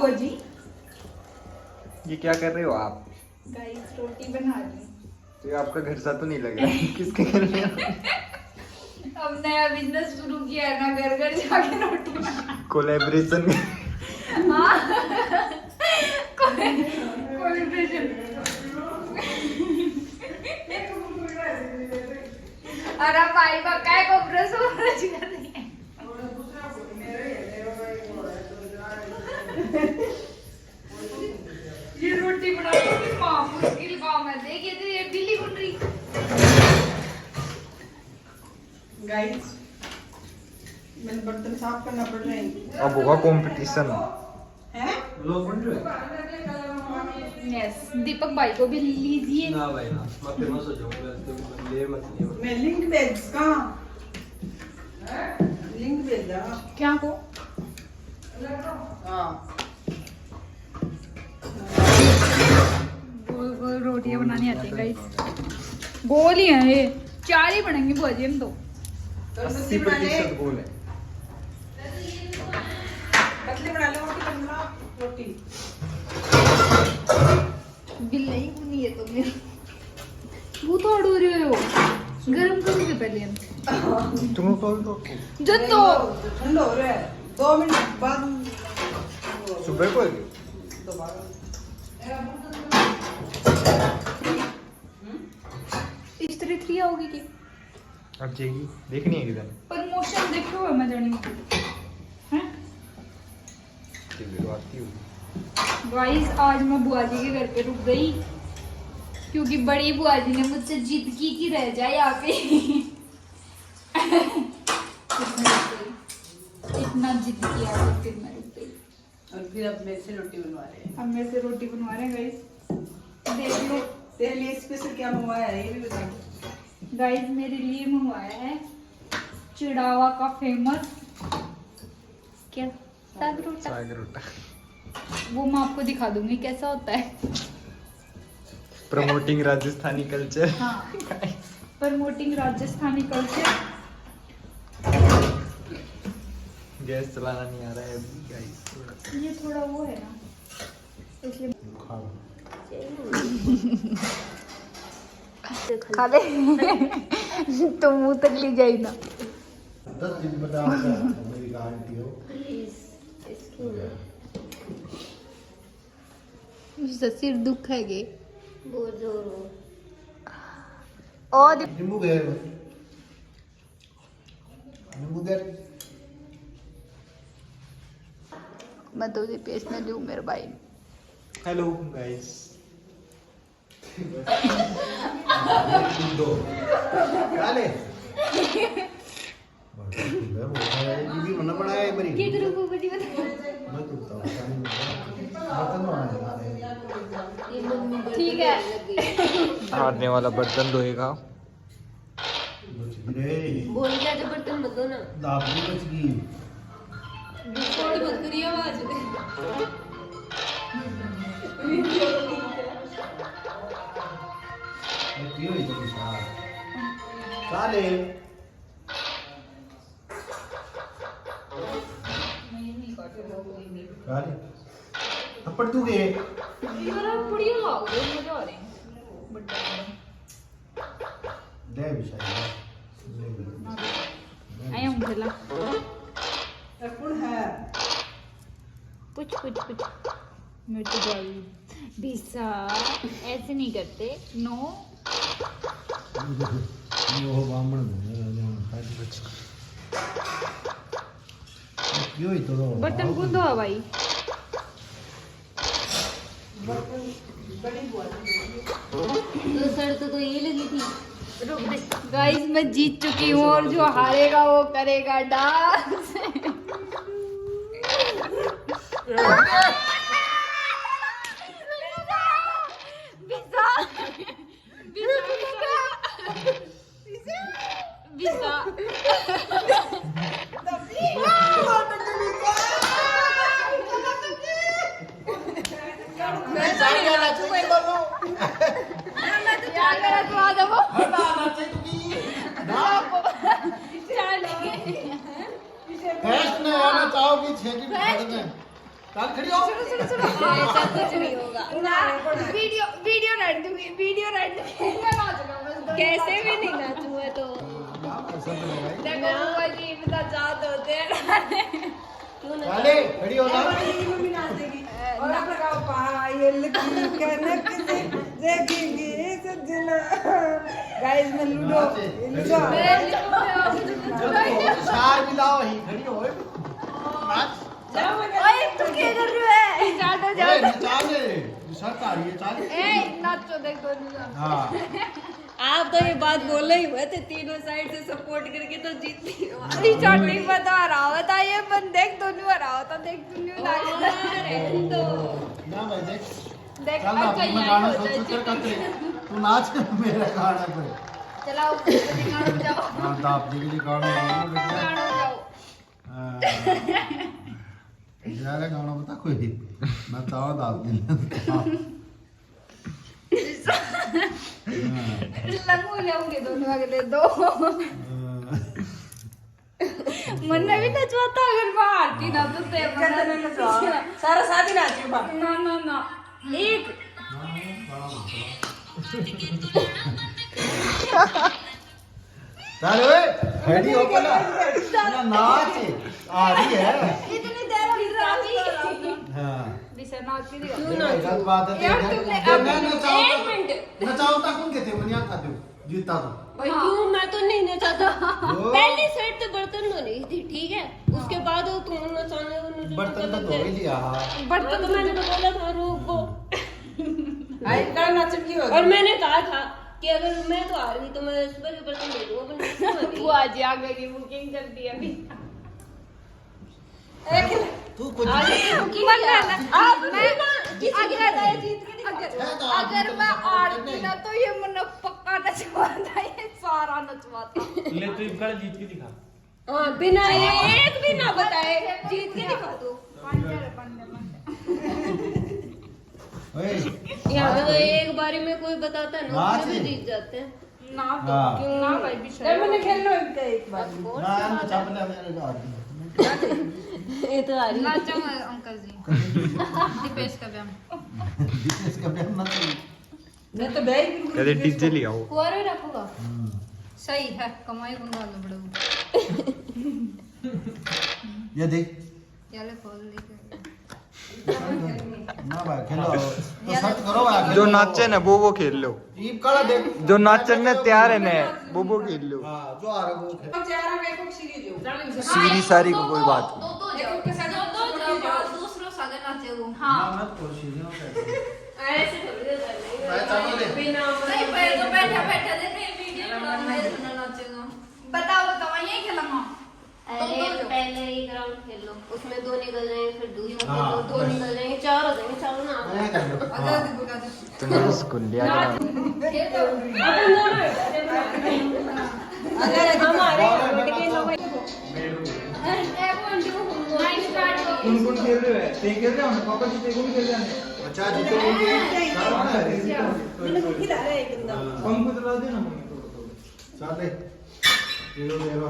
बुआ जी। ये क्या कर रहे हो आप? गाइस रोटी बना रही हूँ। तो ये आपका घर सा तो नहीं लग रहा है। किसके घर में? अब नया बिजनेस शुरू किया है ना, घर घर जाके रोटी बना। कोलैबोरेशन। हाँ कोलैबोरेशन। अरे भाई पक्का है कोब्रस कर रही है। ये रोटी बनाने की मां मुश्किल काम है। देखिए तो ये बिल्ली बन रही। गाइस मैंने बर्तन साफ करना पड़ रहा है। अब होगा कंपटीशन। हैं? लोग बन रहे यस दीपक भाई को भी लीजिए। ना भाई ना, मैं फेमस हो जाऊंगा तुम ले मत ले। मैं लिंक भेज कहाँ? लिंक भेज दा। क्या को? हाँ। गोल गोल रोटियां बनानी आती है गाइस। गोल ही है ये, 4 ही बनेंगे बुआ जी हम तो। 80% गोल है। पतली बना लो रोटी। बिल्ला ही बुनी है तो मेरे वो तो अड़ो रहे हो। गरम करोगे पहले हम तुम तो जो तो ठंडा हो रहा है। 2 मिनट बाद सुबह को दोबारा। इस तरह 3 आओगी कि अब जाएगी देखनी है किधर। प्रमोशन देखो मैं जानी हैं। ठीक आती होगी। गाइस आज मैं बुआ जी के घर पे रुक गई क्योंकि बड़ी बुआ जी ने मुझसे जिद की कि रह जाए आके। इतना जिद किया तो फिर मैं रुक गई। और फिर अब मेरे से रोटी बनवा रहे हैं। अब मेरे से रोटी बनवा रहे हैं गाइस। देख लो तेरे लिए स्पेशल क्या मंगवाया है ये भी बता दो। गाइस मेरे लिए मंगवाया है चिड़ावा का फेमस क्या साग रोटा। साग रोटा। वो मैं आपको दिखा दूंगी कैसा होता है। Promoting Rajasthani culture. हाँ प्रमोटिंग राजस्थानी कल्चर। गैस चलाना नहीं आ रहा है अभी गाइस। ये थोड़ा वो है ना इसलिए खा ले। तो मुंह तक ले जाए ना। 10 दिन बता मेरी गारंटी हो। उसका सिर दुख है गे बहुत जोर हो। और नींबू गए नींबू गए। मैं तो उसे पेशने दूं मेरे भाई। Hello guys. दो क्या ले ये भी मना पड़ा है मेरी। किधर को बड़ी बता मैं तो बर्तन धोना है। ये मम्मी बड़ी ठीक है। हारने वाला बर्तन धोएगा। बोल क्या जो बर्तन मत दो ना। दाप भी बच गई। थोड़ी मत करिए आवाज। क्यों इतनी सार साले साले थप्पड़ तू दे। यार बड़ी लाओ मजा आ रही बड़ा दे बिशाई आया हूं चला कौन है? कुछ मैं तो जाई बिसा ऐसे नहीं करते नो। वो बामण क्यों ही तो बर्तन कौन धोआ भाई। तो सड़क तो ये लगी थी। गाइस मैं जीत चुकी हूँ और जो हारेगा वो करेगा डांस। चल खड़ी हो ऐसा कुछ नहीं होगा। वीडियो रेड दूंगी, वीडियो रेड दूंगी। मैं नाच लूं बस। कैसे भी नहीं नाचूं मैं तो। देखो बुआ जी इतना जात होते हैं। चले खड़ी हो ना मम्मी नाच देगी और आप लगाओ पायल की कनक से देखेंगे सजना। गाइस मैं लूडो सार मिलाओ ही खड़ी हो नाच ओए तू क्या कर रही है? जाओ जाओ। चाले शर्त आ रही है चाले ए नाचो देख दोनों। हां आप तो ये बात बोले ही हुए थे, तीनों साइड से सपोर्ट करके तो जीतती हो। अभी चोटी बता रहा होता ये बन देख दोनों आ रहा होता देख दोनों नाच। तो ना भाई देख देख चल ना अच्छा मैं यहाँ गाना होता सोच है। सोच कर करते तू नाच मेरा गाना पे चलाओ गाना जाओ हां दाप जी के लिए गाना गाना बेटा गाना जाओ। यार गाना बता कोई मैं ताव दाप दिन लंगू लेंगे दोनों अगले दो। मन ने भी नचवाता अगर मैं हारती ना तो ते सारा साथ ही नाचियो बा। ना ना ना एक चल ओए खड़ी हो पहला ना नाच आ रही है इतनी देर फिर रही। हां दिशा नाच भी दिखा। क्यों ये गलत बात है यार तुमने अब मैं नचाऊं एक मिनट नचाऊं तक कौन कहते मनिया खाते हो जीता तो भाई क्यों, मैं तो नहीं नचाता। पहली सेट तो बर्तन धोने की थी, ठीक है, उसके बाद वो तुम नचाने बर्तन तो धो ही लिया बर्तन तो मैंने तो बोला था रोको। आई का नाचन की होगी। और मैंने कहा था कि अगर मैं तो हार गई तो मैं सुबह के बर्तन दे दूंगा, पर नहीं हारी। बुआ जी आगे की बुकिंग कर दी अभी। तू कुछ अगर मैं हारती ना तो ये मुन्ना पक्का नचवाता ये सारा नचवाता। ले तू इनका जीत के दिखा। हाँ, बिना ये एक भी ना बताए जीत के दिखा दो। ओए यहाँ पे तो एक बारी में कोई बताता है ना, नाच उसमें भी ले। जीत जाते हैं। ना हाँ। तो ना भाई भी चल मैंने खेलना इनका एक बार। ना यार चापले मेरे को आती ये तो हारी। नाचो अंकल जी। दीपेश का ब्याह। इसका ब्याह ना तो मैं तो बैग कहते डीजे ले आओ कुआरे रखूंगा। सही है कमाई बंगा लो बड़ो। ये देख चले खोल लेके। ना भाई खेलो तो सर्च करो भाई जो नाचे ना वो खेल लो ईप काला देख जो नाचने तैयार है ना वो खेल लो हां जो आ रहा वो खेल चारा का एक सीरी दो। सीरी सारी को कोई बात दो जाओ के साथ दो जाओ दूसरों सागर नाचे वो। ना हां मत कोशिश ना कर ऐसे थोड़ी होता है। मैं चावल ले बिना नहीं पे तो बैठा बैठा देखे वीडियो बनाना सुनना नाचेगा। बताओ बताओ यही खेलूंगा। अरे पहले एक राउंड खेल लो, उसमें दो निकल जाएंगे, फिर दूसरा हाँ। खेल लो, दो निकल जाएंगे, चार हो जाएंगे, चारों ना मैं कर लो अगर बुला दे। तूने स्कूल लिया करा अगर हमारे रोड के लोग कौन कौन खेल रहे हैं ते खेल रहे हो पापा जी ते को भी खेल रहे हैं अच्छा जीतो होंगे मैंने खिला रहा है एकदम। पंख चला दे ना चल ले ये लो